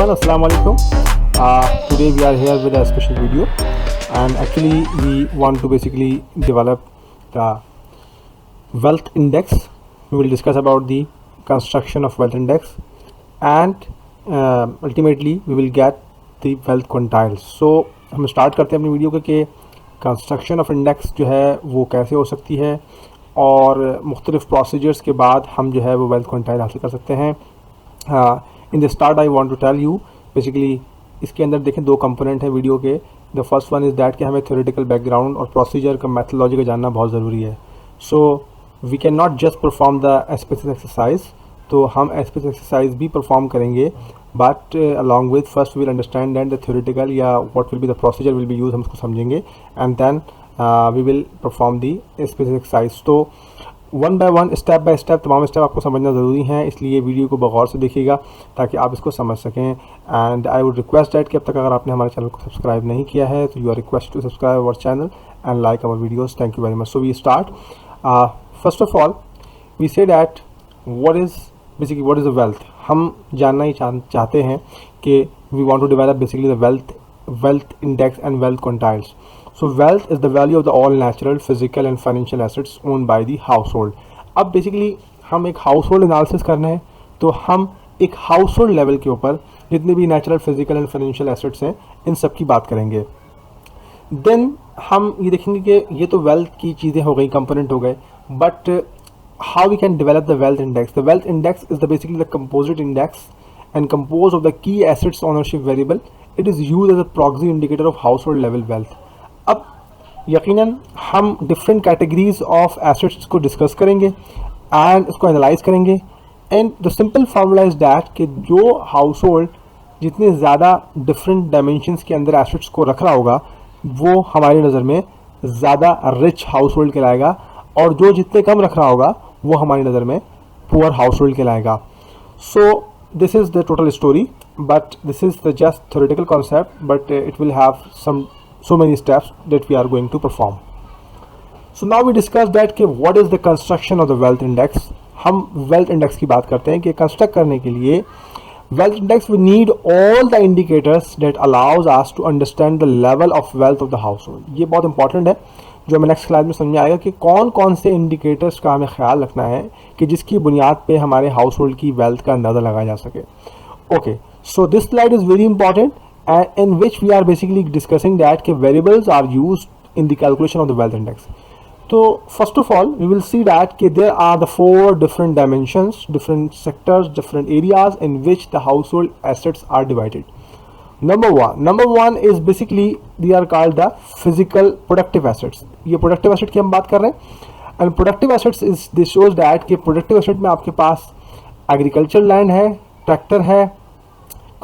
everyone, Assalamu alaikum. Today we are here with a special video, and actually we want to basically develop the wealth index. We will discuss about the construction of wealth index, and ultimately we will get the wealth quintiles. So हम start करते हैं अपनी video को कि construction of index जो है वो कैसे हो सकती है और मुख्तलिफ प्रोसीजर्स के बाद हम जो है वो वेल्थ क्विंटाइल हासिल कर सकते हैं. In the start I want to tell you basically इसके अंदर देखें दो कंपोनेंट हैं वीडियो के. The first one is that कि हमें थ्योरेटिकल बैकग्राउंड और प्रोसीजर का मैथोलॉजी का जानना बहुत ज़रूरी है. So we can not just perform the SPS exercise, तो हम एसपीएस एक्सरसाइज भी परफॉर्म करेंगे, but along with first will understand that the theoretical या what will be the procedure will be use, हम उसको समझेंगे and then we will perform the SPS exercise. तो one by one, step by step तमाम step आपको समझना ज़रूरी है, इसलिए वीडियो को बगौर से देखिएगा ताकि आप इसको समझ सकें. And I would request that कि अब तक अगर आपने हमारे चैनल को सब्सक्राइब नहीं किया है तो you are request to subscribe our channel and like our videos. Thank you very much. So we start. First of all we say that what is the wealth. हम जानना ही चाहते हैं कि we want to develop basically the wealth index and wealth quintiles. So wealth is the value of the all natural, physical and financial assets owned by the household. अब basically हम एक house hold analysis करना है तो हम एक house hold level के ऊपर जितने भी natural, physical and financial assets हैं इन सब की बात करेंगे. देन हम ये देखेंगे कि ये तो वेल्थ की चीज़ें हो गई, कंपोनेंट हो गए, but how we can develop the wealth index. The wealth index is the basically the composite index and composed of the key assets ownership variable. It is used as a proxy indicator of household level wealth. अब यकीनन हम different categories of assets को discuss करेंगे and उसको analyse करेंगे. And the simple formula is that कि जो house hold जितने ज़्यादा डिफरेंट डायमेंशंस के अंदर एसेट्स को रख रहा होगा वो हमारी नज़र में ज़्यादा रिच हाउस होल्ड कहलाएगा, और जो जितने कम रख रहा होगा वो हमारी नज़र में पुअर हाउस होल्ड कहलाएगा. सो this is the total story, but this is the just theoretical concept, but it will have so many steps that we are going to perform. So now we discuss that कि what is the construction of the wealth index. हम wealth index की बात करते हैं कि construct करने के लिए wealth index we need all the indicators that allows us to understand the level of wealth of the household. ये बहुत important है, जो हमें नेक्स्ट क्लास में समझ में आएगा कि कौन कौन से इंडिकेटर्स का हमें ख्याल रखना है कि जिसकी बुनियाद पे हमारे हाउस होल्ड की वेल्थ का अंदाज़ा लगाया जा सके. Okay, so this slide is very important and in which we are basically discussing that कि variables are used in the calculation of the wealth index. तो first of all we will see that कि there are the 4 different dimensions, different sectors, different areas in which the household assets are divided. Number one is basically they are called the physical productive assets. ये productive asset की हम बात कर रहे हैं, and productive assets is this shows that कि productive asset में आपके पास agricultural land है, tractor है,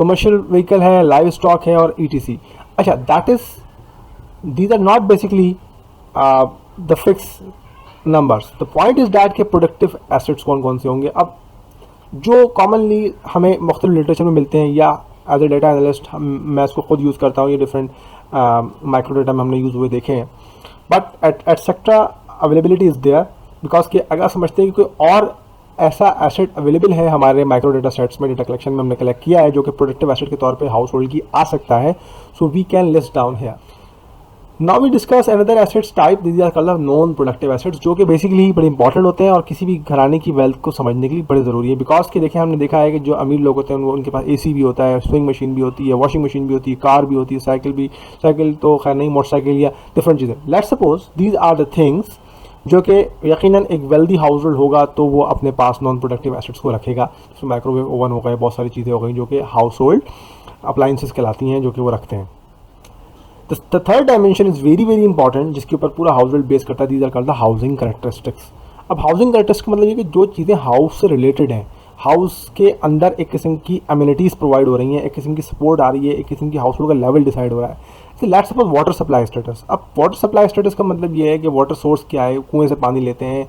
commercial vehicle है, livestock है और etc. अच्छा, these are not basically the fixed numbers. The point is that कि productive assets कौन कौन से होंगे. अब जो commonly हमें मुख्तलिफ लिटरेचर में मिलते हैं या एज ए डेटा एनालिस्ट मैं इसको खुद यूज़ करता हूँ, ये डिफरेंट माइक्रो डेटा में हमने यूज़ हुए देखे हैं, but etcetera availability is there because कि अगर समझते हैं कि कोई और ऐसा एसेट अवेलेबल है हमारे माइक्रो डेटा सेट्स में, डेटा कलेक्शन में हमने कलेक्ट किया है जो कि प्रोडक्टिव एसेट के तौर पे हाउस होल्ड की आ सकता है, so we can list down here. Now we discuss another assets type, these are called non productive assets, जो कि बेसिकली बड़े इंपॉर्टेंट होते हैं और किसी भी घराने की वेल्थ को समझने के लिए बड़े ज़रूरी है. बिकॉज कि देखिए हमने देखा है कि जो अमीर लोग होते हैं उनके पास एसी भी होता है, स्विंग मशीन भी होती है, वॉशिंग मशीन भी होती है, कार भी होती है, साइकिल तो खैर नहीं, मोटरसाइकिल या डिफरेंट चीज़ें. Let's suppose these are the things जो कि यकीनन एक वेल्दी हाउस होल्ड होगा तो वो अपने पास नॉन प्रोडक्टिव एसेट्स को रखेगा. उसमें माइक्रोवेव ओवन हो गए, बहुत सारी चीज़ें हो गई जो कि हाउस होल्ड अप्लाइंसेस कहलाती हैं जो कि वो रखते हैं. The third dimension is very very important जिसके ऊपर पूरा हाउस होल्ड बेस करता है. These are called the housing characteristics. अब हाउसिंग कैरेक्टरिस्टिक्स का मतलब ये कि जो चीज़ें हाउस से रिलेटेड हैं, हाउस के अंदर एक किस्म की अम्यूनिटीज़ प्रोवाइड हो रही हैं, एक किस्म की सपोर्ट आ रही है, एक किस्म की हाउस होल्ड का लेवल डिसाइड हो रहा है. Let's suppose water supply status. अब वाटर सप्लाई स्टेटस का मतलब ये है कि वाटर सोर्स क्या है, कुएं से पानी लेते हैं,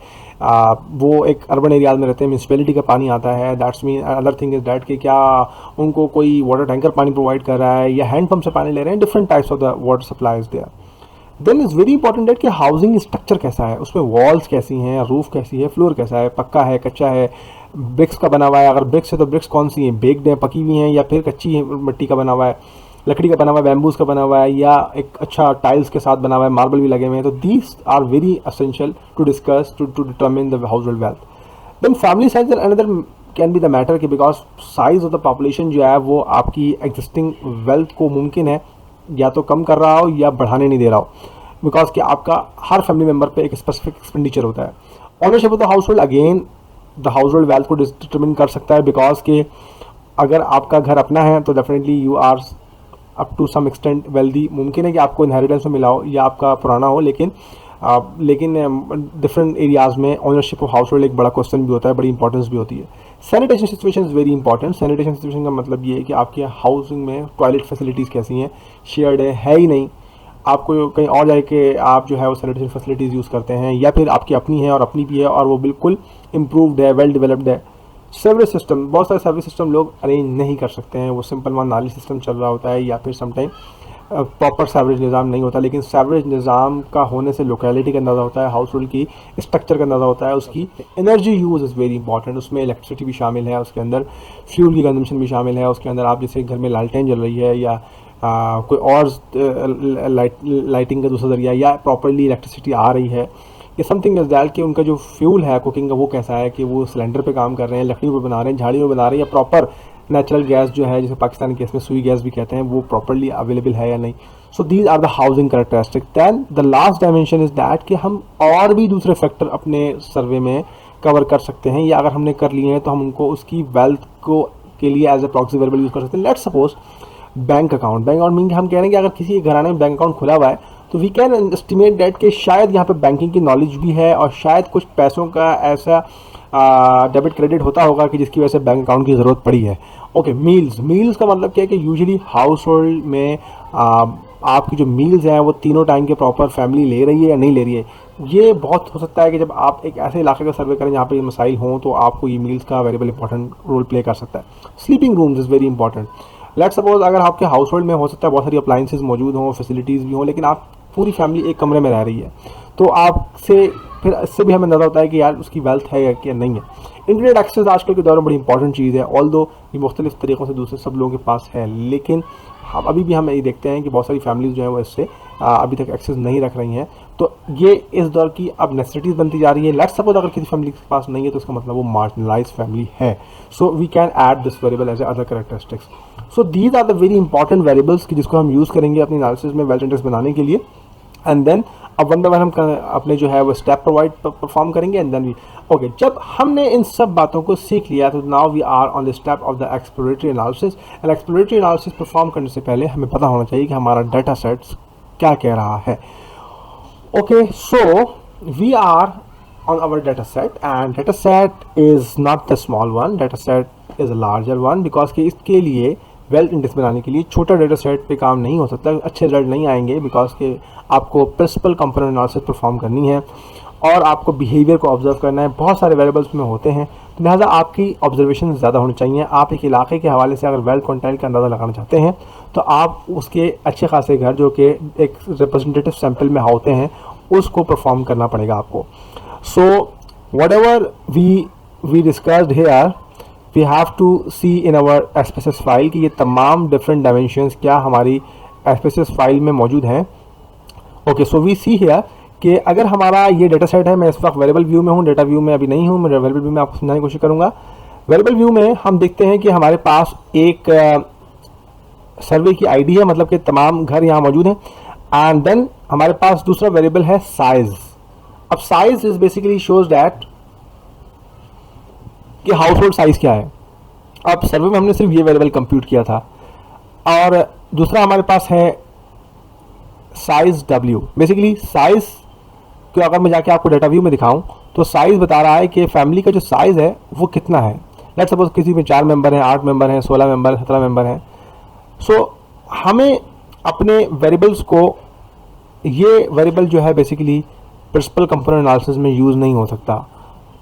वो एक अर्बन एरियाज में रहते हैं, म्यूनसिपैलिटी का पानी आता है. That's mean other thing is that कि क्या उनको कोई वाटर टैंकर पानी प्रोवाइड कर रहा है या हैंड पंप से पानी ले रहे हैं. Different types of the water supply is there. Then is very important that कि हाउसिंग स्ट्रक्चर कैसा है, उसमें वॉल्स कैसी हैं, रूफ कैसी है, फ्लोर कैसा है, पक्का है, कच्चा है, ब्रिक्स का बना हुआ है, अगर ब्रिक्स है तो ब्रिक्स कौन सी हैं, बेक्ड हैं, पकी हुई हैं, या फिर कच्ची है, मिट्टी का बना हुआ है, लकड़ी का बना हुआ है, बैम्बूज का बना हुआ है, या एक अच्छा टाइल्स के साथ बना हुआ है, मार्बल भी लगे हुए हैं. तो these are very essential to discuss to determine the household wealth. Then family size and another can be the matter कि because size of the population जो है वो आपकी एग्जिस्टिंग वेल्थ को मुमकिन है या तो कम कर रहा हो या बढ़ाने नहीं दे रहा हो, बिकॉज कि आपका हर फैमिली मेंबर पे एक स्पेसिफिक एक्सपेंडिचर होता है. Ownership of the house hold again the household wealth को डिटरमिन कर सकता है, बिकॉज कि अगर आपका घर अपना है तो definitely you are up to some extent wealthy. मुमकिन है कि आपको इनहेरिटेंस में मिला हो या आपका पुराना हो, लेकिन डिफरेंट एरियाज़ में ऑनरशिप ऑफ हाउस होल्ड एक बड़ा क्वेश्चन भी होता है, बड़ी इंपॉर्टेंस भी होती है. Sanitation situation is very important. Sanitation situation का मतलब ये है कि आपके हाउसिंग में टॉयलेट फैसिलिटीज़ कैसी हैं, शेयर्ड है ही नहीं, आपको कहीं और जाए के आप जो है वो सैनिटेशन फैसिलिटीज़ यूज़ करते हैं, या फिर आपकी अपनी है और अपनी भी है और वो बिल्कुल इम्प्रूव्ड है, वेल डेवलप्ड है. सेवरेज सिस्टम, बहुत सारे सर्विस सिस्टम लोग अरेंज नहीं कर सकते हैं, वो सिंपल वन नाली सिस्टम चल रहा होता है, या फिर समटाइम प्रॉपर सेवरेज निज़ाम नहीं होता. लेकिन सेवरेज निज़ाम का होने से लोकेलिटी का अंदाज़ा होता है, हाउस होल्ड की स्ट्रक्चर का अंदाज़ा होता है, उसकी energy use is very important. उसमें इलेक्ट्रिसिटी भी शामिल है, उसके अंदर फ्यूल की कंजम्पशन भी शामिल है, उसके अंदर आप जैसे घर में लालटेन जल रही है या कोई और लाइटिंग का दूसरा जरिया, या प्रॉपरली इलेक्ट्रिसिटी आ रही है, या समथिंग इज दैट कि उनका जो फ्यूल है कुकिंग का वो कैसा है, कि वो सिलेंडर पे काम कर रहे हैं, लकड़ी पे बना रहे हैं, झाड़ियों पे बना रहे हैं, या प्रॉपर नेचुरल गैस जो है जिसे पाकिस्तान केस में सुई गैस भी कहते हैं वो प्रॉपरली अवेलेबल है या नहीं. So these are the housing characteristic. Than the last dimension is that कि हम और भी दूसरे फैक्टर अपने सर्वे में कवर कर सकते हैं, या अगर हमने कर लिए हैं तो हम उनको उसकी वेल्थ को के लिए as a proxy variable use कर सकते हैं. Let's suppose bank account mean हम कह रहे हैं कि अगर किसी के घराने में बैंक अकाउंट खुला हुआ है तो वी कैन एस्टिमेट डेट कि शायद यहाँ पे बैंकिंग की नॉलेज भी है और शायद कुछ पैसों का ऐसा डेबिट क्रेडिट होता होगा कि जिसकी वजह से बैंक अकाउंट की ज़रूरत पड़ी है. ओके, मील्स का मतलब क्या है कि यूजुअली हाउस होल्ड में आपकी जो मील्स हैं वो तीनों टाइम के प्रॉपर फैमिली ले रही है या नहीं ले रही है. ये बहुत हो सकता है कि जब आप एक ऐसे इलाके का सर्वे करें जहाँ पे ये मसाइल हों तो आपको ये मील्स का वेरिएबल इंपॉर्टेंट रोल प्ले कर सकता है. Sleeping rooms is very important. Let's suppose अगर आपके हाउस होल्ड में हो सकता है बहुत सारी अप्लाइंसेज मौजूद हों, फैसिलिटीज़ भी हों, लेकिन आप पूरी फैमिली एक कमरे में रह रही है, तो आपसे फिर इससे भी हमें अंदाज़ा होता है कि यार उसकी वेल्थ है या कि नहीं है. इंटरनेट एक्सेस आजकल के दौर में बड़ी इंपॉर्टेंट चीज़ है, ऑल्दो ये मुख्तलिफ तरीक़ों से दूसरे सब लोगों के पास है, लेकिन हम अभी भी हम ये देखते हैं कि बहुत सारी फैमिलीज़ जो हैं वो इससे अभी तक एक्सेस नहीं रख रही हैं. तो ये इस दौर की अब नेसेसिटीज़ बनती जा रही है. लेट्स सपोज अगर किसी फैमिली के पास नहीं है तो इसका मतलब वो मार्जिनलाइज फैमिली है. So we can add this variable as a other characteristics. So these are the very important variables कि जिसको हम यूज़ करेंगे अपनी एनालिसिस में वेल्थ इंडेक्स बनाने के लिए. एंड देन अब वन बाय वन हम अपने जो है वो स्टेप प्रोवाइड परफॉर्म करेंगे. एंड देन वी ओके, जब हमने इन सब बातों को सीख लिया तो now we are on the step of the exploratory analysis. And exploratory analysis perform करने से पहले हमें पता होना चाहिए कि हमारा डाटा सेट्स क्या कह रहा है. Okay, so we are on our data set and data set is not the small one, data set is a larger one because कि इसके लिए वेल्थ इंडेक्स बनाने के लिए छोटा डाटा सेट पे काम नहीं हो सकता, अच्छे रिजल्ट नहीं आएंगे, बिकॉज के आपको प्रिंसिपल कंपोनेंट एनालिसिस परफॉर्म करनी है और आपको बिहेवियर को ऑब्जर्व करना है. बहुत सारे वेरिएबल्स में होते हैं, तो लिहाजा आपकी ऑब्जर्वेशन ज़्यादा होनी चाहिए. आप एक इलाके के हवाले से अगर वेल्थ क्वांटाइल का अंदाज़ा लगाना चाहते हैं तो आप उसके अच्छे खासे घर जो कि एक रिप्रेजेंटेटिव सैम्पल में होते हैं उसको परफॉर्म करना पड़ेगा आपको. So whatever we discussed here we have to see in our SPSS file कि ये तमाम डिफरेंट डायमेंशंस क्या हमारी एसपीएसएस फाइल में मौजूद हैं. Okay, so we see here कि अगर हमारा ये डेटा सेट है, मैं इस वक्त वेरिएबल व्यू में हूँ, डेटा व्यू में अभी नहीं हूँ, मैं वेरिएबल व्यू में आपको समझाने की कोशिश करूँगा. वेरिएबल व्यू में हम देखते हैं कि हमारे पास एक सर्वे की आईडी है, मतलब कि तमाम घर यहाँ मौजूद हैं. एंड देन हमारे पास दूसरा वेरिएबल है साइज. अब size is basically shows that कि हाउस होल्ड साइज क्या है. अब सर्वे में हमने सिर्फ ये वेरिएबल कंप्यूट किया था. और दूसरा हमारे पास है साइज W. बेसिकली साइज को अगर मैं जाके आपको डाटा व्यू में दिखाऊं तो साइज बता रहा है कि फैमिली का जो साइज है वो कितना है. लेट्स सपोज किसी में 4 मेंबर हैं, 8 मेंबर हैं, 16 मेंबर, 17 मेंबर हैं. सो हमें अपने वेरिएबल्स को, ये वेरिएबल जो है बेसिकली प्रिंसिपल कंपोनेंट एनालिसिस में यूज़ नहीं हो सकता.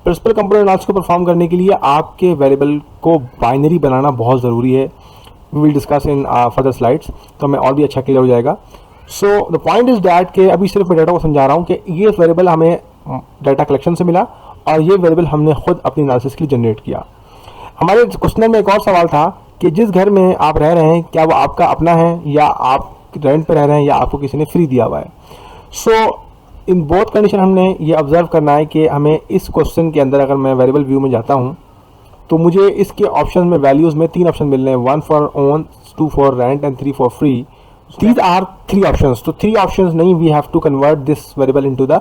प्रिंसिपल कंपोनेंट एनालिसिस को परफॉर्म करने के लिए आपके वेरिएबल को बाइनरी बनाना बहुत ज़रूरी है. We will discuss in further slides, तो हमें और भी अच्छा क्लियर हो जाएगा. So the point is that कि अभी सिर्फ मैं डाटा को समझा रहा हूँ कि ये वेरिएबल हमें डाटा कलेक्शन से मिला और ये वेरिएबल हमने खुद अपनी एनालिसिस के लिए जनरेट किया। हमारे क्वेश्चन में एक और सवाल था कि जिस घर में आप रह रहे हैं क्या वो आपका अपना है या आप रेंट पे रह रहे हैं या आपको किसी ने फ्री दिया हुआ है। सो इन बोथ कंडीशन हमने ये ऑब्जर्व करना है कि हमें इस क्वेश्चन के अंदर अगर मैं वेरिएबल व्यू में जाता हूँ तो मुझे इसके ऑप्शन में वैल्यूज़ में 3 ऑप्शन मिल रहे हैं, 1 for own, 2 for rent and 3 for free. These are 3 options. तो 3 ऑप्शंस नहीं, we have to convert this variable into the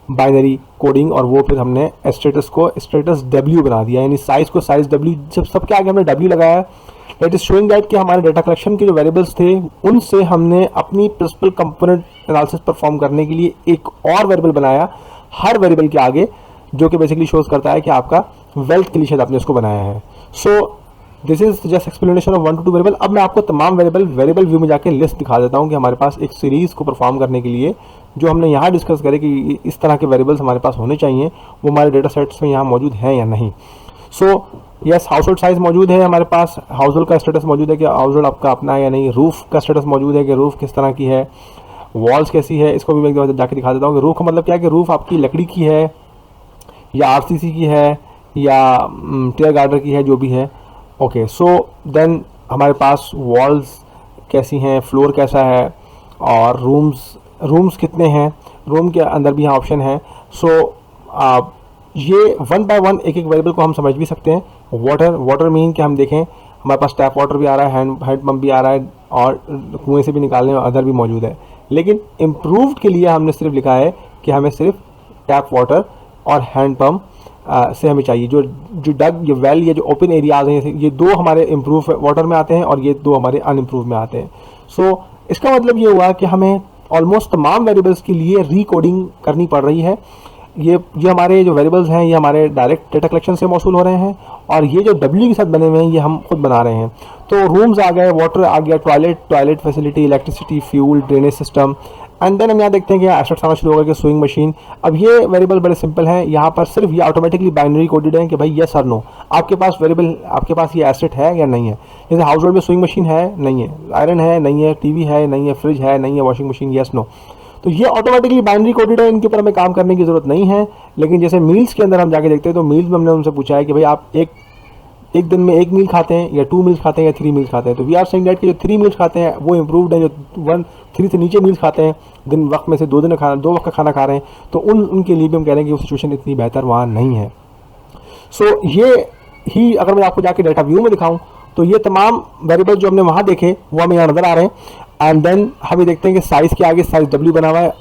binary coding और वो फिर हमने स्टेटस को स्टेटस w बना दिया, यानी साइज को साइज w, जब सबके आगे हमने w लगाया। दैट इज शोइंग दैट कि हमारे डाटा कलेक्शन के जो वेरिएबल्स थे उनसे हमने अपनी प्रिंसिपल कंपोनेंट एनालिसिस परफॉर्म करने के लिए एक और वेरिएबल बनाया हर वेरिएबल के आगे, जो कि बेसिकली शोज करता है कि आपका वेल्थ के लिए शायद आपने इसको बनाया है। So this is just explanation of 1 to 2 variable. अब मैं आपको तमाम वेरिएबल व्यू में जाके लिस्ट दिखा देता हूँ कि हमारे पास एक सीरीज़ को परफॉर्म करने के लिए जो हमने यहाँ डिस्कस करे कि इस तरह के वेरिएबल्स हमारे पास होने चाहिए वो हमारे डेटा सेट्स में यहाँ मौजूद हैं या नहीं। So yes, house hold size मौजूद है हमारे पास, हाउस होल्ड का स्टेटस मौजूद है कि हाउस होल्ड आपका अपना है या नहीं, रूफ़ का स्टेटस मौजूद है कि रूफ़ किस तरह की है, वॉल्स कैसी है, इसको भी मैं एक बार जाके दिखा देता हूँ कि रूफ़ का मतलब क्या है कि रूफ़ आपकी लकड़ी की है या RCC की है या टेयर गार्डर की है, जो भी है। ओके, सो देन हमारे पास वॉल्स कैसी हैं, फ्लोर कैसा है और रूम्स कितने हैं, रूम के अंदर भी यहाँ ऑप्शन है। सो ये 1 by 1 एक वेरिएबल को हम समझ भी सकते हैं। वाटर मीन कि हम देखें हमारे पास टैप वाटर भी आ रहा है, हैंड पंप भी आ रहा है और कुएं से भी निकालने और अदर भी मौजूद है। लेकिन इम्प्रूव्ड के लिए हमने सिर्फ लिखा है कि हमें सिर्फ टैप वाटर और हैंड पंप से हमें चाहिए। जो डग, ये वेल, ये जो ओपन एरियाज हैं, ये 2 हमारे इम्प्रूव वाटर में आते हैं और ये 2 हमारे अनइम्प्रूव में आते हैं। सो इसका मतलब ये हुआ कि हमें ऑलमोस्ट तमाम वेरिएबल्स के लिए रीकोडिंग करनी पड़ रही है। ये हमारे जो वेरिएबल्स हैं ये हमारे डायरेक्ट डेटा कलेक्शन से मौसूल हो रहे हैं और ये जो W के साथ बने हुए हैं ये हम खुद बना रहे हैं। तो रूम्स आ गए, वाटर आ गया, toilet facility, electricity, fuel, drainage system, and then हम यहाँ देखते हैं कि एसेट्स आना शुरू होगा कि स्विंग मशीन। अब ये वेरिएबल बड़े सिंपल हैं, यहाँ पर सिर्फ ये ऑटोमेटिकली बाइनरी कोडेड है कि भाई यस और नो, आपके पास वेरिएबल, आपके पास ये एसेट है या नहीं है। जैसे हाउस होल्ड में स्विंग मशीन है, नहीं है, आयरन है, नहीं है, टीवी है, नहीं है, फ्रिज है, नहीं है, वॉशिंग मशीन, यस नो। तो ये ऑटोमेटिकली बाइनरी कोडेड है, इनके ऊपर हमें काम करने की जरूरत नहीं है। लेकिन जैसे मील्स के अंदर हम जाके देखते हैं तो मील्स में हमने उनसे पूछा है कि भाई आप एक दिन में 1 मील खाते हैं या 2 मील्स खाते हैं या 3 मील्स खाते हैं। तो वी आर सेइंग दैट कि जो 3 मील्स खाते हैं वो इम्प्रूव्ड है, जो 3 से नीचे मील्स खाते हैं दिन वक्त में से 2 वक्त का खाना खा रहे हैं तो उनके लिए भी हम कह रहे हैं कि वो सिचुएशन इतनी बेहतर वहाँ नहीं है। सो ये ही अगर मैं आपको जाके डाटा व्यू में दिखाऊँ तो ये तमाम वेरिएबल जो हमने वहाँ देखे वो हमें यहाँ नज़र आ रहे हैं। एंड देन हम देखते हैं कि साइज़ के आगे साइज़ W बना हुआ है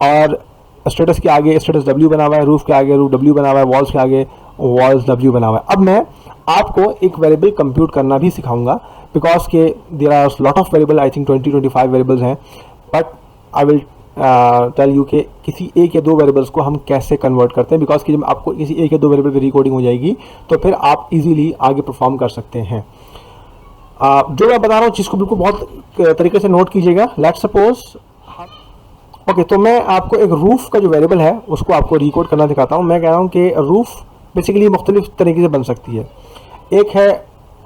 और स्टेटस के आगे स्टेटस W बना हुआ है, रूफ के आगे रूफ W बना हुआ है, वॉल्स के आगे वॉल्स W बना हुआ है। अब मैं आपको एक वेरिएबल कंप्यूट करना भी सिखाऊंगा बिकॉज के there are lot of variable, I think 20-25 variables हैं, but I will tell you कि किसी 1 या 2 वेरिएबल्स को हम कैसे कन्वर्ट करते हैं बिकॉज कि जब आपको किसी 1 या 2 वेरिएबल की रिकॉर्डिंग हो जाएगी तो फिर आप इजीली आगे परफॉर्म कर सकते हैं। जो मैं बता रहा हूँ चीज़ को बिल्कुल बहुत तरीके से नोट कीजिएगा। लेट्स सपोज ओके, तो मैं आपको एक रूफ का जो वेरिएबल है उसको आपको रिकॉर्ड करना दिखाता हूँ। मैं कह रहा हूँ कि रूफ बेसिकली मुख्तलिफ तरीके से बन सकती है। एक है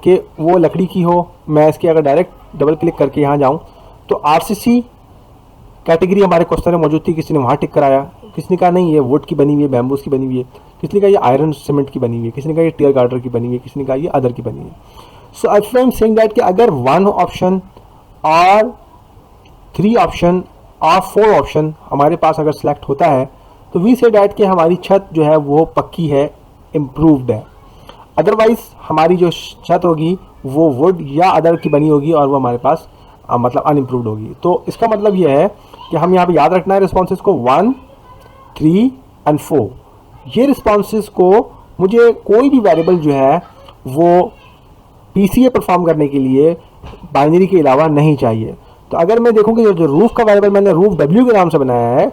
कि वो लकड़ी की हो, मैं इसके अगर डायरेक्ट डबल क्लिक करके यहाँ जाऊँ तो RCC कैटेगरी हमारे क्वेश्चन में मौजूद थी, किसी ने वहाँ टिक कराया, किसी ने कहा नहीं ये वुड की बनी हुई है, बैम्बूस की बनी हुई है, किसी ने कहा ये आयरन सीमेंट की बनी हुई है, किसी ने कहा ये टेयर गार्डर की बनी हुई है, किसी ने कहा ये अदर की बनी हुई है। सो आई एम सेइंग दैट कि अगर 1 ऑप्शन और 3 ऑप्शन और 4 ऑप्शन हमारे पास अगर सेलेक्ट होता है तो वी से डैट कि हमारी छत जो है वो पक्की है, इम्प्रूव्ड है। अदरवाइज हमारी जो छत होगी वो वुड या अदर की बनी होगी और वो हमारे पास मतलब अनइम्प्रूव्ड होगी। तो इसका मतलब ये है कि हम यहाँ पे याद रखना है रिस्पॉन्सेज को 1, 3 एंड 4। ये रिस्पॉन्सेज को मुझे कोई भी वेरिएबल जो है वो PCA परफॉर्म करने के लिए बाइनरी के अलावा नहीं चाहिए। तो अगर मैं देखूँ कि जो रूफ का वेरिएबल मैंने रूफ W के नाम से बनाया है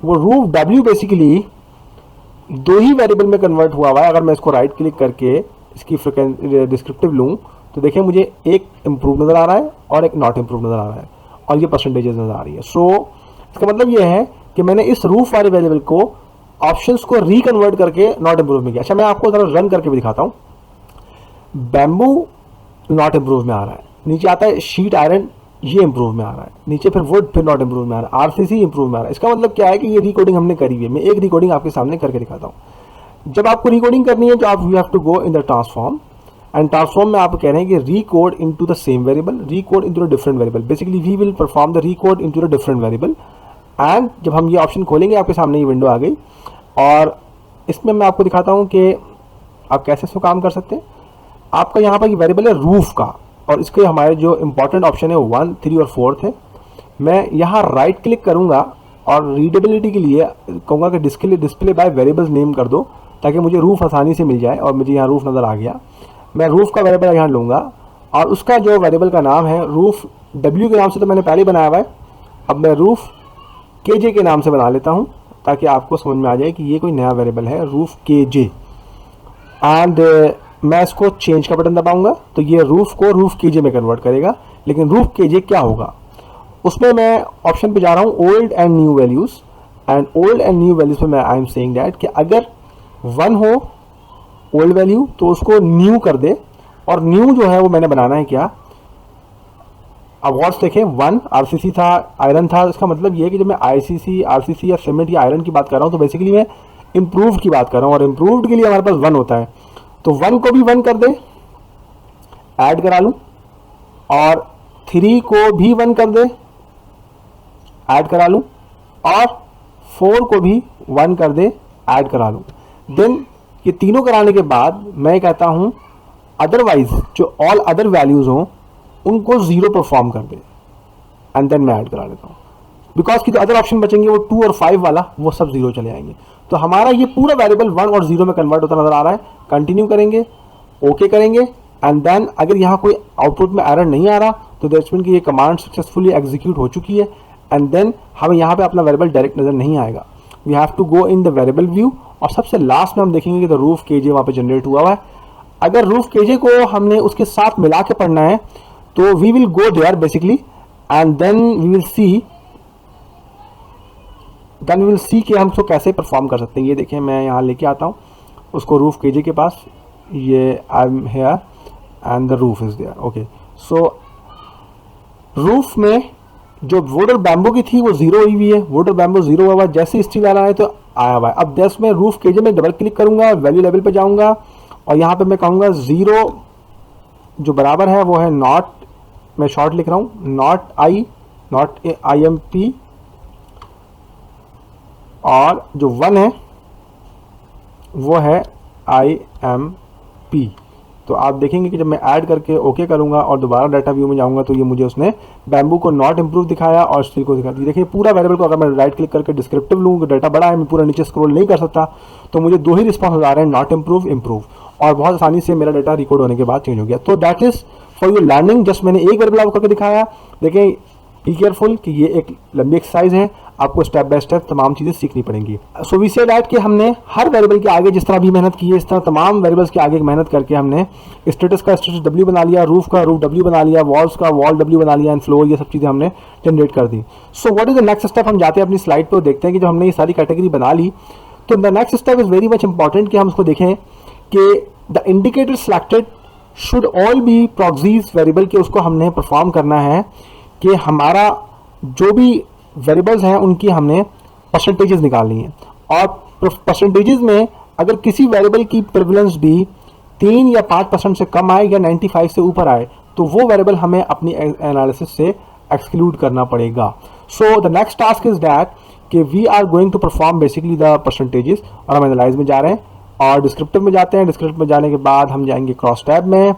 वो रूफ W बेसिकली 2 ही वेरिएबल में कन्वर्ट हुआ है। अगर मैं इसको राइट क्लिक करके इसकी डिस्क्रिप्टिव लूँ तो देखिए मुझे एक इम्प्रूव नज़र आ रहा है और एक नॉट इम्प्रूव नज़र आ रहा है और ये परसेंटेजेस नज़र आ रही है। सो इसका मतलब ये है कि मैंने इस रूफ वाले वेरिएबल को ऑप्शंस को रिकन्वर्ट करके नॉट इम्प्रूव में किया। अच्छा, मैं आपको ज़रा रन करके भी दिखाता हूँ। बैम्बू नॉट इम्प्रूव में आ रहा है, नीचे आता है शीट आयरन ये इंप्रूव में आ रहा है, नीचे फिर वुड, फिर नॉट इंप्रूव में आ रहा है, आरसीसी इंप्रूव में आ रहा है। इसका मतलब क्या है कि ये रिकोडिंग हमने करी हुई है। मैं एक रिकोडिंग आपके सामने करके दिखाता हूँ। जब आपको रिकोडिंग करनी है तो आप you have to go in the transform, and transform में आप कह रहे हैं कि recode into the same variable, recode into the different variable. Basically we will perform the recode into the different variable. And जब हम ये ऑप्शन खोलेंगे आपके सामने ये विंडो आ गई, और इसमें मैं आपको दिखाता हूँ कि आप कैसे इसमें काम कर सकते हैं। आपका यहाँ पर ये वेरिएबल है रूफ का, और इसके हमारे जो इंपॉर्टेंट ऑप्शन है 1, 3 और 4 है। मैं यहाँ राइट क्लिक करूँगा और रीडेबिलिटी के लिए कहूँगा कि डिस्प्ले बाय वेरिएबल्स नेम कर दो, ताकि मुझे रूफ आसानी से मिल जाए। और मुझे यहाँ रूफ नज़र आ गया, मैं रूफ का वेरिएबल यहाँ लूँगा, और उसका जो वेरिएबल का नाम है रूफ W के नाम से तो मैंने पहले बनाया हुआ है, अब मैं रूफ KJ के नाम से बना लेता हूँ, ताकि आपको समझ में आ जाए कि ये कोई नया वेरिएबल है, रूफ KJ। एंड मैं इसको चेंज का बटन दबाऊंगा तो ये रूफ को रूफ KJ में कन्वर्ट करेगा। लेकिन रूफ KJ क्या होगा, उसमें मैं ऑप्शन पे जा रहा हूँ old and new values, and old and new values पे मैं आई एम सेइंग दैट कि अगर 1 हो ओल्ड वैल्यू तो उसको न्यू कर दे, और न्यू जो है वो मैंने बनाना है क्या, अब वॉट्स देखें 1 आरसीसी था, आयरन था। इसका मतलब ये है कि जब मैं आईसीसी, आरसीसी या सीमेंट या आयरन की बात कर रहा हूँ तो बेसिकली मैं इम्प्रूव की बात कर रहा हूँ, और इम्प्रूव्ड के लिए हमारे पास 1 होता है। तो 1 को भी 1 कर दे, ऐड करा लूँ, और 3 को भी 1 कर दे, ऐड करा लूँ, और 4 को भी 1 कर दे, ऐड करा लूँ। देन ये तीनों कराने के बाद मैं कहता हूँ अदरवाइज जो ऑल अदर वैल्यूज़ हों उनको 0 परफॉर्म कर दे, एंड देन मैं ऐड करा लेता हूँ। बिकॉज की जो अदर ऑप्शन बचेंगे वो 2 और 5 वाला वो सब 0 चले आएंगे। तो हमारा ये पूरा वेरिएबल 1 और 0 में कन्वर्ट होता नजर आ रहा है। कंटिन्यू करेंगे, ओके करेंगे, एंड देन अगर यहाँ कोई आउटपुट में एरर नहीं आ रहा तो दैट्स मीन कि ये कमांड सक्सेसफुली एग्जीक्यूट हो चुकी है, एंड देन हमें यहाँ पे अपना वेरिएबल डायरेक्ट नजर नहीं आएगा। We have to go in the variable view, और सबसे लास्ट में हम देखेंगे कि द रूफ KJ वहाँ पे जनरेट हुआ हुआ है। अगर रूफ KJ को हमने उसके साथ मिला के पढ़ना है तो we will go there basically, and then we will see कि हम उसको कैसे परफॉर्म कर सकते हैं। ये देखें मैं यहाँ लेके आता हूँ उसको रूफ KJ के पास, ये I am here and the roof is there. Okay, so roof में जो वुड और बैम्बू की थी वो 0 हुई हुई है, वुड और बैम्बू 0 हुआ हुआ, जैसे स्टील वाला है तो आया हुआ है। अब जैसे मैं रूफ KJ में डबल क्लिक करूंगा, वैल्यू लेवल पे जाऊंगा, और यहाँ पे मैं कहूँगा 0 जो बराबर है वो है नॉट, मैं शॉर्ट लिख रहा हूँ, नॉट IMP, और जो 1 है वो है IMP। तो आप देखेंगे कि जब मैं ऐड करके ओके करूंगा और दोबारा डाटा व्यू में जाऊंगा तो ये मुझे उसने बैम्बू को नॉट इंप्रूव दिखाया और स्टील को दिखा दिया। देखिए पूरा वेरिएबल को अगर मैं राइट क्लिक करके डिस्क्रिप्टिव लूँ, डाटा बड़ा है, मैं पूरा नीचे स्क्रॉल नहीं कर सकता, तो मुझे 2 ही रिस्पॉन्स आ रहे हैं, नॉट इंप्रूव, इंप्रूव, और बहुत आसानी से मेरा डाटा रिकॉर्ड होने के बाद चेंज हो गया। तो that is for your learning. Just मैंने एक वेरिएबल आपको करके दिखाया। देखें, बी केयरफुल कि ये एक लंबी एक्सरसाइज है, आपको स्टेप बाय स्टेप तमाम चीज़ें सीखनी पड़ेंगी। सो वी से दैट कि हमने हर वेरिएबल के आगे जिस तरह भी मेहनत की है, इस तरह तमाम वेरिएबल्स के आगे मेहनत करके हमने स्टेटस का स्टेटस W बना लिया, रूफ का रूफ W बना लिया, वॉल्स का वॉल W बना लिया, एंड फ्लोर, ये सब चीज़ें हमने जनरेट कर दी। So what is the next step? हम जाते हैं अपनी स्लाइड पर, देखते हैं कि जब हमने ये सारी कैटेगरी बना ली तो the next step is very much important कि हम उसको देखें कि the indicator selected should all B proxies variable के उसको हमने परफॉर्म करना है कि हमारा जो भी वेरिएबल्स हैं उनकी हमने परसेंटेजेस निकालनी है, और परसेंटेजेस में अगर किसी वेरिएबल की प्रेवलेंस भी 3 या 5% से कम आए या 95 से ऊपर आए तो वो वेरिएबल हमें अपनी एनालिसिस से एक्सक्लूड करना पड़ेगा। So the next task is that कि we are going to perform basically the percentages, और हम एनालाइज में जा रहे हैं और डिस्क्रिप्टिव में जाते हैं। डिस्क्रिप्टिव में जाने के बाद हम जाएंगे क्रॉस टैब में,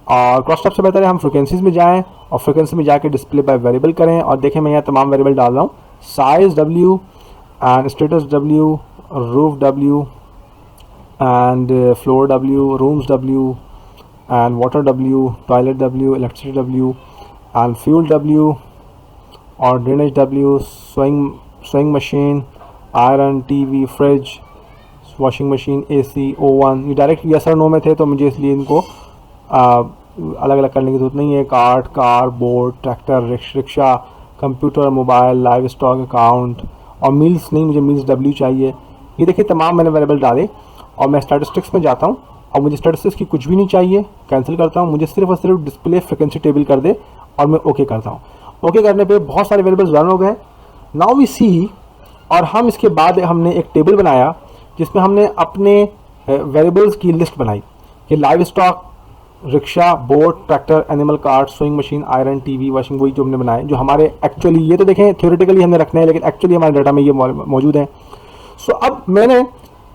और क्रॉस टैब से बेहतर है हम फ्रिक्वेंसीज में जाएं और फ्रिक्वेंसी में जाके डिस्प्ले बाय वेरिएबल करें। और देखें मैं यहाँ तमाम वेरिएबल डाल रहा हूँ, size W and status W, roof W and floor W, rooms W and water W, toilet W, electricity W and fuel W और drainage W, swing machine, iron, TV, fridge, washing machine, AC, oven. ये direct yes और no में थे तो मुझे इसलिए इनको अलग अलग करने की जरूरत नहीं है। Cart, car, boat, tractor, rickshaw, computer, mobile, live stock account, और मील्स नहीं, मुझे मील्स W चाहिए। ये देखिए तमाम मैंने वेरिएबल डाले, और मैं स्टैटिस्टिक्स में जाता हूँ और मुझे स्टैटिस्टिक्स की कुछ भी नहीं चाहिए, कैंसिल करता हूँ, मुझे सिर्फ और सिर्फ डिस्प्ले फ्रिक्वेंसी टेबल कर दे और मैं ओके करता हूँ। ओके करने पे बहुत सारे वेरिएबल्स रन हो गए। नाउ वी सी, और हम इसके बाद हमने एक टेबल बनाया जिसमें हमने अपने वेरिएबल्स की लिस्ट बनाई कि live stock, rickshaw, boat, tractor, animal card, swing machine, iron, TV, washing, वही जो हमने बनाए, जो हमारे एक्चुअली, ये तो देखें थ्योरेटिकली हमने रखने हैं लेकिन एक्चुअली हमारे डाटा में ये मौजूद है। सो अब मैंने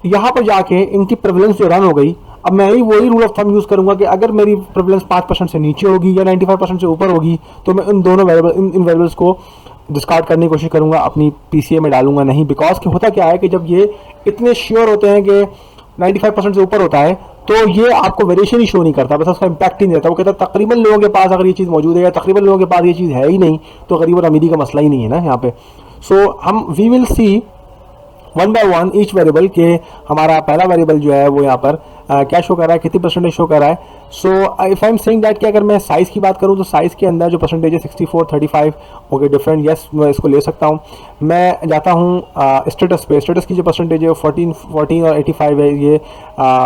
यहाँ पर जाके इनकी प्रेवलेंस जो रन हो गई, अब मैं ही वही रूल ऑफ थंब यूज़ करूँगा कि अगर मेरी प्रेवलेंस 5% से नीचे होगी या 95% से ऊपर होगी तो मैं इन दोनों इन वेरिएबल्स को डिस्कार्ड करने की कोशिश करूँगा, अपनी पीसीए में डालूंगा नहीं। बिकॉज कि होता क्या है कि जब ये इतने श्योर होते हैं कि 95% से ऊपर होता है तो ये आपको वेरिएशन ही शो नहीं करता, बस उसका इम्पैक्ट ही नहीं रहता। वो कहता है तकरीबन लोगों के पास अगर ये चीज़ मौजूद है या तकरीबन लोगों के पास ये चीज़ है ही नहीं तो गरीब अमीरी का मसला ही नहीं है ना यहाँ पे। सो हम we will see one by one each variable के हमारा पहला वेरिएबल जो है वो यहाँ पर क्या शो कर रहा है, कितनी परसेंटेज शो कर रहा है। So if I am saying that कि अगर मैं साइज़ की बात करूँ तो साइज़ के अंदर जो परसेंटेज है 64, 35, ओके डिफरेंट, यस मैं इसको ले सकता हूँ। मैं जाता हूँ स्टेटस पे, स्टेटस की जो परसेंटेज है 14 और 85 है, ये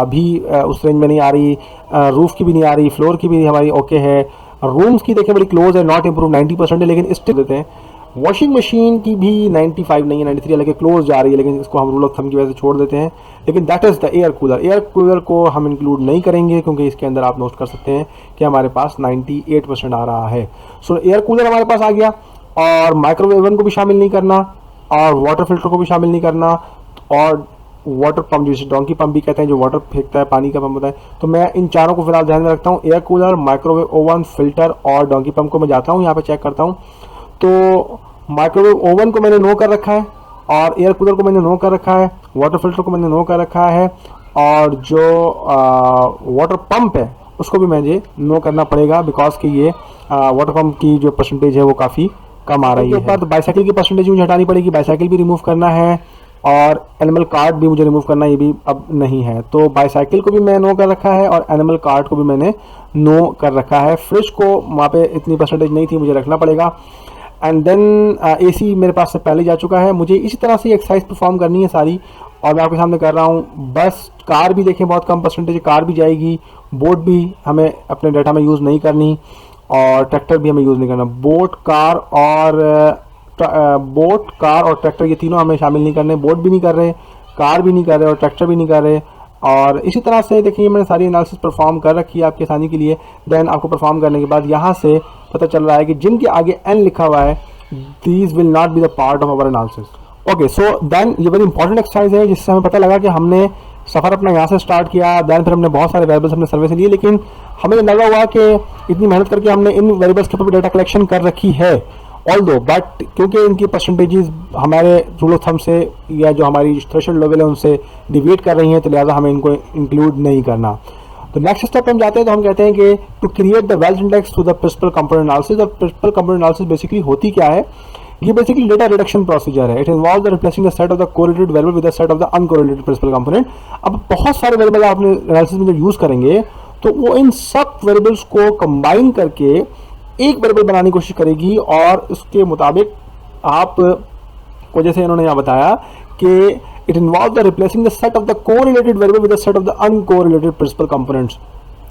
भी उस रेंज में नहीं आ रही। रूफ की भी नहीं आ रही, फ्लोर की भी हमारी ओके है। रूम्स की देखें बड़ी क्लोज है, नॉट इम्प्रूव 90% है लेकिन स्टिल देते हैं। वॉशिंग मशीन की भी 95 नहीं है, 93 हालांकि क्लोज जा रही है लेकिन इसको हम रूल ऑफ थंब की वजह से छोड़ देते हैं। लेकिन that is the air cooler. Air cooler को हम इंक्लूड नहीं करेंगे क्योंकि इसके अंदर आप नोट कर सकते हैं कि हमारे पास 98% आ रहा है। सो एयर कूलर हमारे पास आ गया, और माइक्रोवेव ओवन को भी शामिल नहीं करना, और वाटर फिल्टर को भी शामिल नहीं करना, और वाटर पंप जिसे डोंकी पंप भी कहते हैं, जो वाटर फेंकता है, पानी का पंप होता है। तो मैं इन चारों को फिलहाल ध्यान में रखता हूँ, air cooler, microwave oven, filter और डोंकी पंप को मैं जाता हूँ यहाँ पे चेक करता हूँ। तो माइक्रोवेव ओवन को मैंने नो कर रखा है, और एयर कूलर को मैंने नो कर रखा है, वाटर फिल्टर को मैंने नो कर रखा है, और जो वाटर पंप है उसको भी मुझे नो करना पड़ेगा बिकॉज कि ये वाटर पंप की जो परसेंटेज है वो काफ़ी कम आ रही है। तो बाईसाइकिल की परसेंटेज मुझे हटानी पड़ेगी, बाईसाइकिल भी रिमूव करना है, और एनिमल कार्ड भी मुझे रिमूव करना, ये भी अब नहीं है। तो बाईसाइकिल को भी मैं नो कर रखा है और एनिमल कार्ड को भी मैंने नो कर रखा है। फ्रिज को वहाँ पे इतनी परसेंटेज नहीं थी, मुझे रखना पड़ेगा। एंड देन एसी मेरे पास से पहले जा चुका है। मुझे इसी तरह से एक्सरसाइज परफॉर्म करनी है सारी, और मैं आपके सामने कर रहा हूँ। बस कार भी देखें बहुत कम परसेंटेज है, कार भी जाएगी। बोट भी हमें अपने डाटा में यूज़ नहीं करनी, और ट्रैक्टर भी हमें यूज़ नहीं करना। बोट, कार और ट्रैक्टर ये तीनों हमें शामिल नहीं करने। बोट भी नहीं कर रहे, कार भी नहीं कर रहे और ट्रैक्टर भी नहीं कर रहे। और इसी तरह से देखिए मैंने सारी एनालिसिस परफॉर्म कर रखी है आपकी आसानी के लिए। देन आपको परफॉर्म करने के बाद यहाँ से पता चल रहा है कि जिनके आगे एन लिखा हुआ है these will not be the part of our analysis. Okay, so then ये वेरी इंपॉर्टेंट एक्सरसाइज है जिससे हमें पता लगा कि हमने सफ़र अपना यहाँ से स्टार्ट किया। देन फिर हमने बहुत सारे वेरिएबल्स अपने सर्वे से लिए, लेकिन हमें लगा हुआ कि इतनी मेहनत करके हमने इन वेरिएबल्स के ऊपर डाटा कलेक्शन कर रखी है ऑल्दो, बट क्योंकि इनकी परसेंटेजेस हमारे रूल ऑफ थंब से या जो हमारी थ्रेशोल्ड लेवल है उनसे डिविएट कर रही हैं, तो लिहाजा हमें इनको इंक्लूड नहीं करना। तो नेक्स्ट स्टेप पे हम जाते हैं, तो हम कहते हैं कि to create the wealth index through the principal component analysis. और प्रिंसिपल कंपोनेंट एनालिसिस बेसिकली होती क्या है, ये बेसिकली डेटा रिडक्शन प्रोसीजर है। It involve the replacing the set of the correlated variable with the set of the uncorrelated principal component. अब बहुत सारे variable आप अपने एनालिसिस में जब यूज़ करेंगे तो वो इन सब वेरिएबल्स को कंबाइन करके एक वेरिएबल बनाने की कोशिश करेगी, और उसके मुताबिक आप को जैसे इन्होंने यहाँ बताया कि it involve the replacing the set of the correlated variable with the set of the uncorrelated principal components.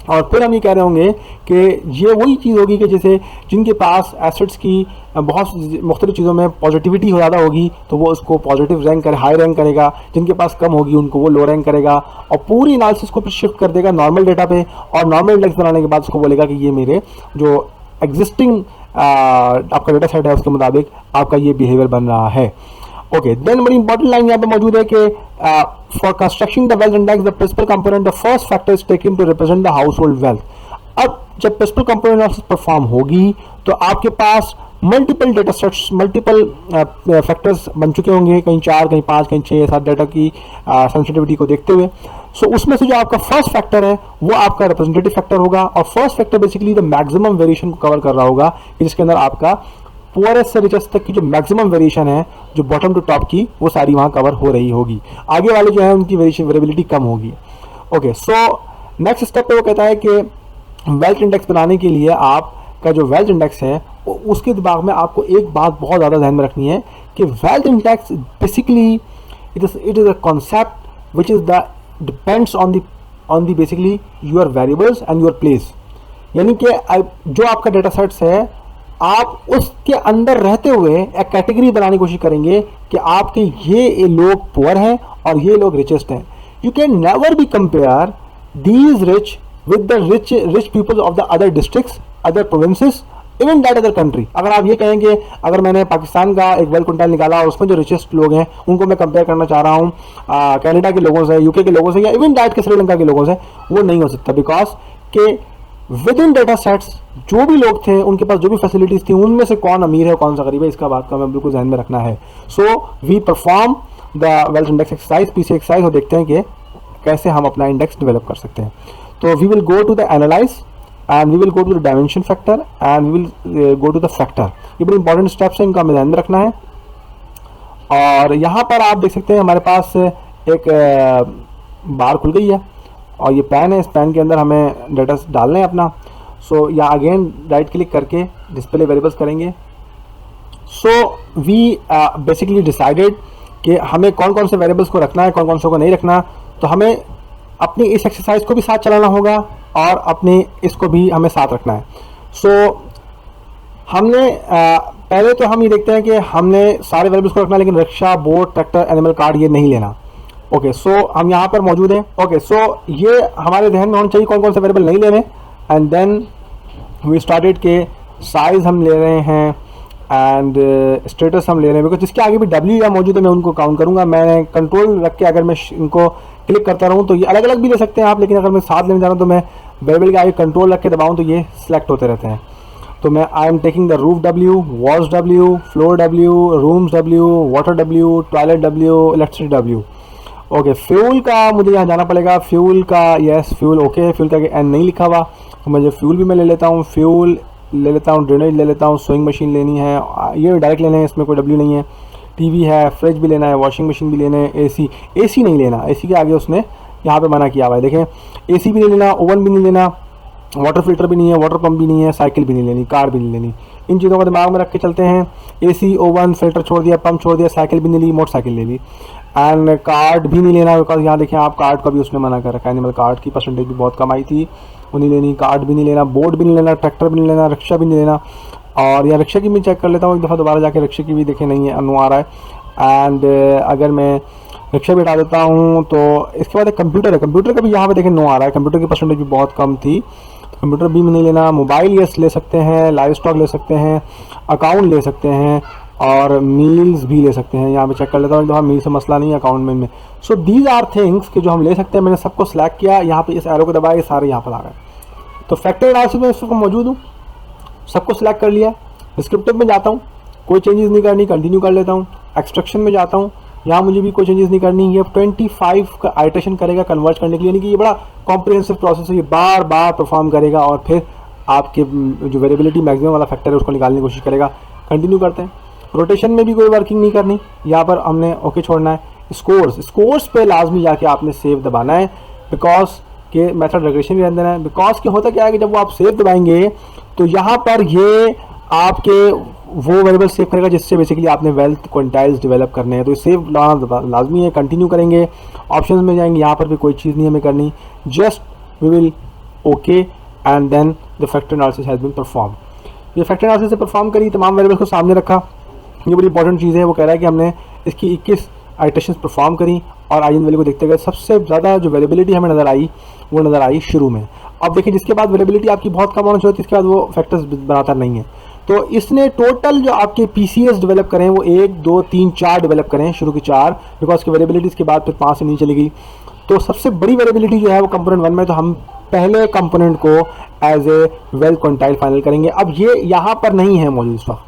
और फिर हम ये कह रहे होंगे कि ये वही चीज़ होगी कि जैसे जिनके पास एसेट्स की बहुत मुख्तलिफ चीज़ों में पॉजिटिविटी ज़्यादा होगी तो वो उसको पॉजिटिव रैंक करे, हाई रैंक करेगा। जिनके पास कम होगी उनको वो लो रैंक करेगा, और पूरी एनालिसिस को फिर शिफ्ट कर देगा नॉर्मल डेटा पे, और नॉर्मल इंडेक्स बनाने के बाद उसको बोलेगा कि ये मेरे जो एग्जिस्टिंग आपका डेटा सेट है उसके मुताबिक आपका ये बिहेवियर बन रहा है। ओके, देन बड़ी इंपॉर्टेंट लाइन यहाँ पे मौजूद है कि for constructing the wealth index the principal component the first factor is taken to represent the household wealth. अब जब प्रिंसिपल कंपोनेंट एनालिसिस परफॉर्म होगी तो आपके पास multiple data sets, multiple factors बन चुके होंगे, कहीं 4, कहीं 5, कहीं 6 या 7 डेटा की सेंसिटिविटी को देखते हुए। सो उसमें से जो आपका फर्स्ट फैक्टर है वो आपका रिप्रेजेंटेटिव फैक्टर होगा, और first factor basically the maximum variation को कवर कर रहा होगा, जिसके अंदर आपका पुअरेस्ट से रिचेस्ट तक की जो मैक्सिमम वेरिएशन है, जो बॉटम टू टॉप की, वो सारी वहाँ कवर हो रही होगी। आगे वाले जो है उनकी वेरिएबिलिटी कम होगी। ओके, सो नेक्स्ट स्टेप पे वो कहता है कि वेल्थ इंडेक्स बनाने के लिए आपका जो वेल्थ इंडेक्स है उसके दिमाग में आपको एक बात बहुत ज़्यादा ध्यान में रखनी है कि wealth index basically it is a concept which is the depends on the basically your variables and your place. यानी कि जो आपका डेटा सेट्स है आप उसके अंदर रहते हुए एक कैटेगरी बनाने की कोशिश करेंगे कि आपके ये लोग पुअर हैं और ये लोग रिचेस्ट हैं. You can never be compare these rich with the rich people of the other districts, other provinces, even that other country. अगर आप ये कहेंगे अगर मैंने पाकिस्तान का एक वेल क्विंटाइल निकाला और उसमें जो रिचेस्ट लोग हैं उनको मैं कंपेयर करना चाह रहा हूँ कनाडा के लोगों से, यूके के लोगों से, या इवन दैट के श्रीलंका के लोगों से, वो नहीं हो सकता. बिकॉज के विद इन डेटा सेट्स जो भी लोग थे उनके पास जो भी फैसिलिटीज थी उनमें से कौन अमीर है कौन सा गरीब है, इसका बात का हमें बिल्कुल ध्यान में रखना है. So we perform the wealth index exercise, PC exercise, और देखते हैं कि कैसे हम अपना इंडेक्स डेवलप कर सकते हैं. तो we will go to the analyze and we will go to the dimension factor and we will go to the factor. ये बड़े इंपॉर्टेंट स्टेप्स हैं, इनका हमें ध्यान में रखना है. और यहाँ पर आप देख सकते हैं हमारे पास एक बार खुल गई है और ये पैन है. इस पैन के अंदर हमें डाटा डालना है अपना. सो या अगेन राइट क्लिक करके डिस्प्ले वेरिएबल्स करेंगे. सो वी बेसिकली डिसाइडेड कि हमें कौन कौन से वेरिएबल्स को रखना है, कौन कौन से को नहीं रखना. तो हमें अपनी इस एक्सरसाइज को भी साथ चलाना होगा और अपने इसको भी हमें साथ रखना है. सो हमने पहले तो हम ये देखते हैं कि हमने सारे वेरिएबल्स को रखना है, लेकिन rickshaw, boat, tractor, animal, card ये नहीं लेना. ओके, सो हम यहाँ पर मौजूद हैं. ओके, सो ये हमारे ध्यान में होना चाहिए कौन कौन से वेरिएबल नहीं लेने. एंड देन वी स्टार्टेड के साइज हम ले रहे हैं एंड स्टेटस हम ले रहे हैं. बिकॉज जिसके आगे भी डब्ल्यू या मौजूद है मैं उनको काउंट करूँगा. मैंने कंट्रोल रख के अगर मैं इनको क्लिक करता रहूँ तो ये अलग अलग भी ले सकते हैं आप, लेकिन अगर मैं साथ लेने जा रहा हूँ तो मैं वेरिएबल के आगे कंट्रोल रख के दबाऊँ तो ये सिलेक्ट होते रहते हैं. तो मैं I am taking the roof W, walls W, floor W, rooms W, water W, toilet W, electricity W. Okay, fuel का मुझे यहाँ जाना पड़ेगा. फ्यूल का यस, फ्यूल ओके, फ्यूल का एन नहीं लिखा हुआ तो मुझे फ्यूल भी मैं ले लेता हूँ. फ्यूल ले लेता हूँ, ड्रेनेज ले लेता हूँ, सोइंग मशीन लेनी है, ये डायरेक्ट लेने हैं, इसमें कोई डब्ल्यू नहीं है. टीवी है, फ्रिज भी लेना है, वॉशिंग मशीन भी लेना है, एसी नहीं लेना. एसी के आगे उसने यहाँ पे मना किया हुआ है. देखें, एसी भी नहीं लेना, ओवन भी नहीं लेना, वाटर फिल्टर भी नहीं है, वाटर पंप भी नहीं है, साइकिल भी नहीं लेनी, कार भी नहीं लेनी. इन चीज़ों को दिमाग में रख के चलते हैं. एसी, ओवन, फिल्टर छोड़ दिया, पंप छोड़ दिया, साइकिल भी नहीं ली, मोटरसाइकिल ले ली. एंड कार्ड भी नहीं लेना बिकॉज यहाँ देखें आप कार्ड का भी उसने मना कर रखा है. एनिमल कार्ड की परसेंटेज भी बहुत कम आई थी, वो नहीं लेनी. कार्ड भी नहीं लेना, बोट भी नहीं लेना, ट्रैक्टर भी नहीं लेना, रिक्शा भी नहीं लेना. और यहाँ रिक्शा की भी चेक कर लेता हूँ एक दफ़ा दोबारा जाके. रिक्शे की भी देखें नहीं है, अनु आ रहा है. एंड अगर मैं रिक्शा भी हटा देता हूँ तो इसके बाद एक कंप्यूटर है. कंप्यूटर का भी यहाँ पे देखें नो आ रहा है. कंप्यूटर की परसेंटेज भी बहुत कम थी, तो कंप्यूटर भी नहीं लेना. मोबाइल यस ले सकते हैं, लाइव स्टॉक ले सकते हैं, अकाउंट ले सकते हैं और मील्स भी ले सकते हैं. यहाँ पे चेक कर लेता हूँ एक दफ़ा, मील से मसला नहीं है अकाउंट में. सो दीज आर थिंग्स कि जो हम ले सकते हैं. मैंने सबको सिलेक्ट किया, यहाँ पे इस एरो को दबाया, ये सारे यहाँ पर आ गए. तो फैक्टर एनालिसिस में इस वक्त मौजूद हूँ, सबको सिलेक्ट कर लिया. डिस्क्रिप्टिव में जाता हूँ, कोई चेंजेस नहीं करनी, कंटिन्यू कर लेता हूँ. एक्सट्रैक्शन में जाता हूँ, यहाँ मुझे भी कोई चेंजेस नहीं करनी. ये 25 का आइटरेशन करेगा कन्वर्ट करने के लिए, यानी कि ये बड़ा कॉम्प्रिहेंसिव प्रोसेस है. ये बार बार परफॉर्म करेगा और फिर आपके जो वेरिएबिलिटी मैक्सिमम वाला फैक्टर है उसको निकालने की कोशिश करेगा. कंटिन्यू करते हैं. रोटेशन में भी कोई वर्किंग नहीं करनी, यहाँ पर हमने ओके छोड़ना है. स्कोर्स पे लाजमी जाके आपने सेव दबाना है बिकॉज के मेथड रिग्रेशन भी रहना है. बिकॉज के होता क्या है कि जब वो आप सेव दबाएंगे तो यहाँ पर ये आपके वो वेरिएबल सेव करेगा जिससे बेसिकली आपने वेल्थ क्विंटाइल्स डेवलप करने हैं. तो सेव लाना लाजमी है. कंटिन्यू करेंगे, ऑप्शंस में जाएंगे, यहाँ पर भी कोई चीज़ नहीं हमें करनी. Just we will okay and then the factor analysis has been perform. ये फैक्टर एनालिसिस से परफॉर्म करी, तमाम वेरिएबल्स को सामने रखा. ये बड़ी इंपॉर्टेंट चीज़ है. वो कह रहा है कि हमने इसकी 21 आइटरेशंस परफॉर्म करी और आइजन वैल्यू को देखते गए. सबसे ज़्यादा जो वेरिएबिलिटी हमें नज़र आई वो नज़र आई शुरू में. अब देखिए जिसके बाद वेरिएबिलिटी आपकी बहुत कम होनी चाहिए, इसके बाद वो फैक्टर्स बनाता नहीं है. तो इसने टोटल जो आपके पीसीएस डेवलप करें वो 1, 2, 3, 4 डेवलप करें, शुरू की 4, बिकॉज की वेरिएबिलिटीज़ के बाद फिर 5 से नहीं चली गई. तो सबसे बड़ी वेरिएबिलिटी जो है वो कंपोनेंट 1 में. तो हम पहले कंपोनेंट को as a wealth quintile final करेंगे. अब ये यहाँ पर नहीं है मौजूद इस वक्त.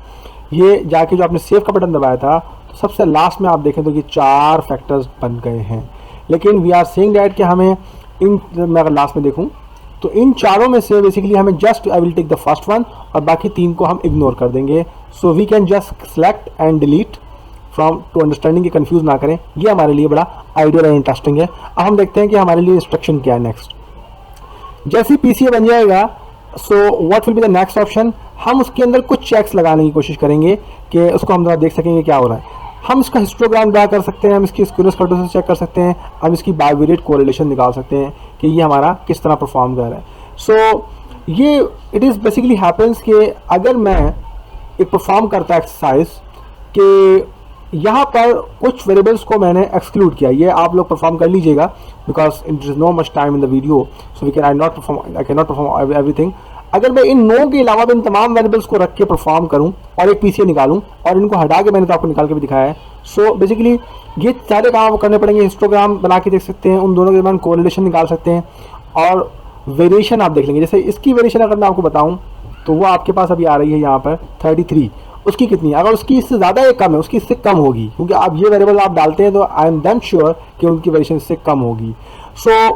ये जाके जो आपने सेव का बटन दबाया था तो सबसे लास्ट में आप देखें तो ये 4 फैक्टर्स बन गए हैं. लेकिन वी आर सेइंग दैट कि हमें इन, मैं अगर लास्ट में देखूं तो इन चारों में से बेसिकली हमें just I will take the first one और बाकी 3 को हम इग्नोर कर देंगे. So we can just select and delete from two understanding के कंफ्यूज ना करें. ये हमारे लिए बड़ा आइडियल और इंटरेस्टिंग है. अब हम देखते हैं कि हमारे लिए इंस्ट्रक्शन क्या है नेक्स्ट. जैसे पीसीए बन जाएगा so what will be the next option. हम उसके अंदर कुछ चेक्स लगाने की कोशिश करेंगे कि उसको हम देख सकेंगे क्या हो रहा है. हम इसका हिस्टोग्राम ड्रा कर सकते हैं, हम इसकी स्क्यूनेस कर्टोसिस चेक कर सकते हैं, हम इसकी बाइवेरिएट कोरिलेशन निकाल सकते हैं कि ये हमारा किस तरह परफॉर्म कर रहा है. सो ये इट इज़ बेसिकली हैपेंस कि अगर मैं एक परफॉर्म करता है एक्सरसाइज कि यहाँ पर कुछ वेरिएबल्स को मैंने एक्सक्लूड किया, ये आप लोग परफॉर्म कर लीजिएगा because it is no much time in the video, so we can I can not perform everything. अगर मैं इन 9 के अलावा भी इन तमाम वेरिएबल्स को रख के परफॉर्म करूं और एक पीसीए निकालूं और इनको हटा के मैंने तो आपको निकाल के भी दिखाया है। सो बेसिकली ये सारे काम आपको करने पड़ेंगे। हिस्टोग्राम बना के देख सकते हैं, उन दोनों के दरमियान कोरिलेशन निकाल सकते हैं और वेरिएशन आप देख लेंगे। जैसे इसकी वेरिएशन अगर मैं आपको बताऊं तो वो आपके पास अभी आ रही है यहाँ पर 33, उसकी कितनी, अगर उसकी इससे ज़्यादा या कम है उसकी इससे कम होगी, क्योंकि आप ये वेरिएबल आप डालते हैं तो आई एम देन श्योर कि उनकी वेरिएशन इससे कम होगी। सो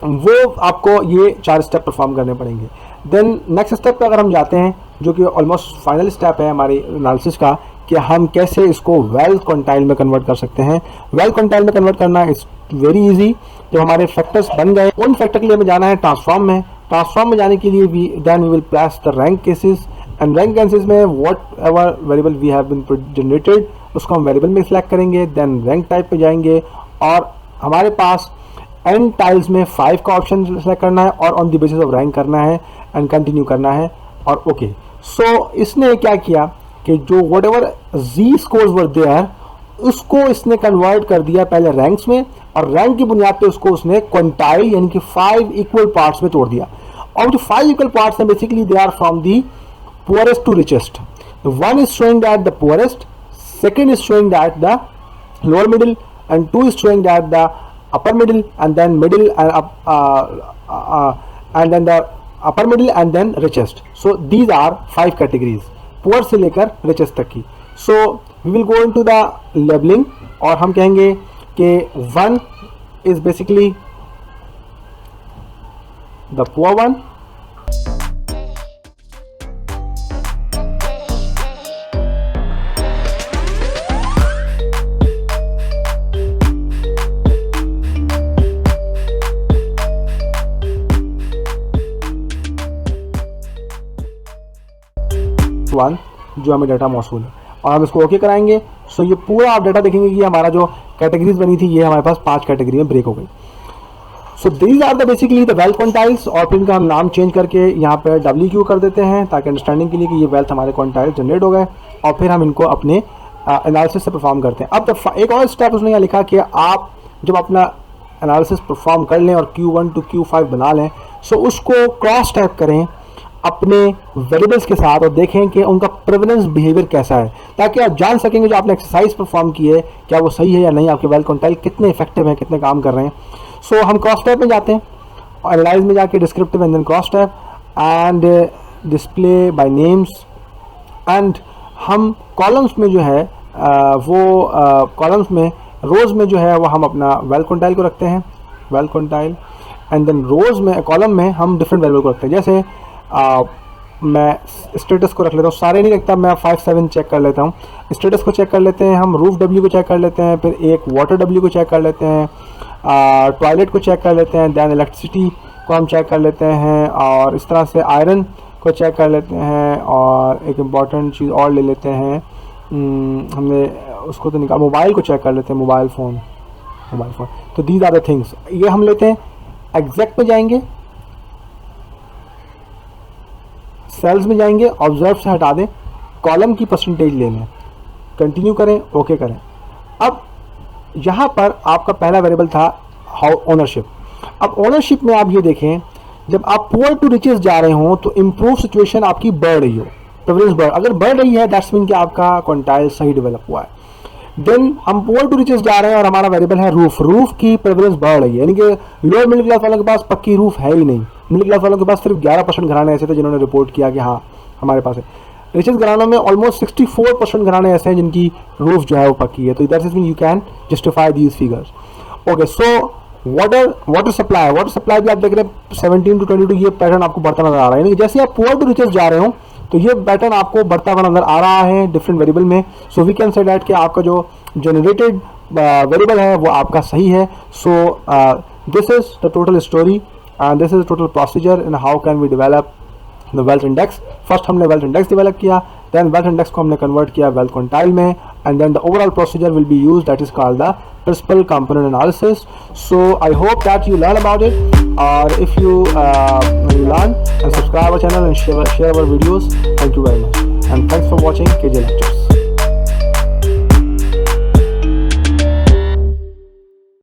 वो आपको ये 4 स्टेप परफॉर्म करने पड़ेंगे। देन नेक्स्ट स्टेप पे अगर हम जाते हैं जो कि ऑलमोस्ट फाइनल स्टेप है हमारे एनालिसिस का, कि हम कैसे इसको वेल क्वांटाइल में कन्वर्ट कर सकते हैं। वेल क्वांटाइल में कन्वर्ट करना इज वेरी इजी। जब हमारे फैक्टर्स बन गए, उन फैक्टर के लिए हमें जाना है ट्रांसफॉर्म में। ट्रांसफॉर्म में जाने के लिए then we will place the rank cases, and rank cases में whatever variable we have been generated उसको हम वेरिएबल में सिलेक्ट करेंगे। देन रैंक टाइप पे जाएंगे और हमारे पास एन टाइल्स में 5 का ऑप्शन सेलेक्ट करना है और on the basis of rank करना है एंड कंटिन्यू करना है और ओके। सो इसने क्या किया कि जो whatever G scores were there उसको इसने कन्वर्ट कर दिया पहले रैंक्स में, और रैंक की बुनियाद पे उसको उसने क्वांटाइल यानी कि 5 इक्वल पार्ट्स में तोड़ दिया। और जो 5 इक्वल पार्ट्स हैं basically they are from the poorest to richest. One is showing that the poorest, second is showing that the lower middle, and 2 is showing that the upper middle, and then middle and then the upper middle and then richest. So these are 5 categories, poor से लेकर richest तक की। So we will go into the labeling और हम कहेंगे कि 1 is basically the poor one, 1 जो हमें डाटा मौसूल है और हम इसको ओके कराएंगे। सो ये पूरा आप डाटा देखेंगे कि हमारा जो कैटेगरीज बनी थी ये हमारे पास 5 कैटेगरी में ब्रेक हो गई। So these are the basically the wealth quantiles, और फिर इनका हम नाम चेंज करके यहाँ पे WQ कर देते हैं ताकि अंडरस्टैंडिंग के लिए कि ये वेल्थ हमारे क्वांटाइल जनरेट हो गए, और फिर हम इनको अपने एनालिसिस से परफॉर्म करते हैं। अब एक और स्टेप उसने यहाँ लिखा कि आप जब अपना एनालिसिस परफॉर्म कर लें और Q1 to Q5 बना लें, सो उसको क्रॉस टैप करें अपने वेरिएबल्स के साथ और देखें कि उनका प्रेवलेंस बिहेवियर कैसा है, ताकि आप जान सकेंगे जो आपने एक्सरसाइज परफॉर्म की है क्या वो सही है या नहीं, आपके वेल क्वांटाइल कितने इफेक्टिव हैं, कितने काम कर रहे हैं। सो हम क्रॉस टैप में जाते हैं और एनालाइज में जाके descriptive and then cross tab and display by names, and हम कॉलम्स में जो है वो कॉलम्स में रोज़ में जो है वो हम अपना वेल क्वांटाइल को रखते हैं, वेल क्वांटाइल, एंड देन रोज़ में कॉलम में हम डिफरेंट वेरिएबल को रखते हैं। जैसे मैं स्टेटस को रख लेता हूँ, सारे नहीं रखता, मैं 5-7 चेक कर लेता हूँ। स्टेटस को चेक कर लेते हैं हम, रूफ W को चेक कर लेते हैं, फिर एक वाटर W को चेक कर लेते हैं, टॉयलेट को चेक कर लेते हैं, दैन इलेक्ट्रिसिटी को हम चेक कर लेते हैं, और इस तरह से आयरन को चेक कर लेते हैं, और एक इम्पॉर्टेंट चीज़ और ले लेते हैं, हमने उसको तो निकाल, मोबाइल को चेक कर लेते हैं, मोबाइल फ़ोन। तो दीज आर द थिंग्स, ये हम लेते हैं। एग्जैक्ट में जाएंगे, सेल्स में जाएंगे, ऑब्जर्व से हटा दें, कॉलम की परसेंटेज ले लें, कंटिन्यू करें, ओके करें। अब यहाँ पर आपका पहला वेरिएबल था ओनरशिप। अब ओनरशिप में आप ये देखें, जब आप पुअर टू रिचेस जा रहे हो तो इम्प्रूव सिचुएशन आपकी बढ़ रही हो, प्रेवलेंस अगर बढ़ रही है दैट्स मीन कि आपका क्वांटाइल सही डेवलप हुआ है। देन हम पुअर टू रिचेस जा रहे हैं और हमारा वेरिएबल है रूफ, रूफ की प्रेवलेंस बढ़ रही है, यानी कि लोअर मिडिल क्लास वालों के पास पक्की रूफ है ही नहीं। मिडिल क्लास वालों के पास सिर्फ 11% घराने ऐसे थे जिन्होंने रिपोर्ट किया कि हाँ हमारे पास है। रिचेस घरानों में ऑलमोस्ट 64% घराने ऐसे हैं जिनकी रूफ जो है वो पक्की है। तो that is mean you can justify these figures. Okay, so water supply भी आप देख रहे हैं 17 to 22, ये पैटर्न आपको बढ़ता नजर आ रहा है। यानी जैसे आप पुअर टू रिचेस जा रहे हो तो ये पैटर्न आपको बढ़ता हुआ नजर आ रहा है डिफरेंट वेरिएबल में। So we can say that कि आपका जो जनरेटेड वेरिएबल है वो आपका सही है। So this is the total story and this is the total procedure in how can we develop the wealth index. First हमने wealth index develop किया, then wealth index को हमने convert किया wealth quantile में, and then the overall procedure will be used, that is called the principal component analysis. So I hope that you learn about it, or if you learn, and subscribe our channel and share our videos. Thank you very much. and thanks for watching KJ Lectures.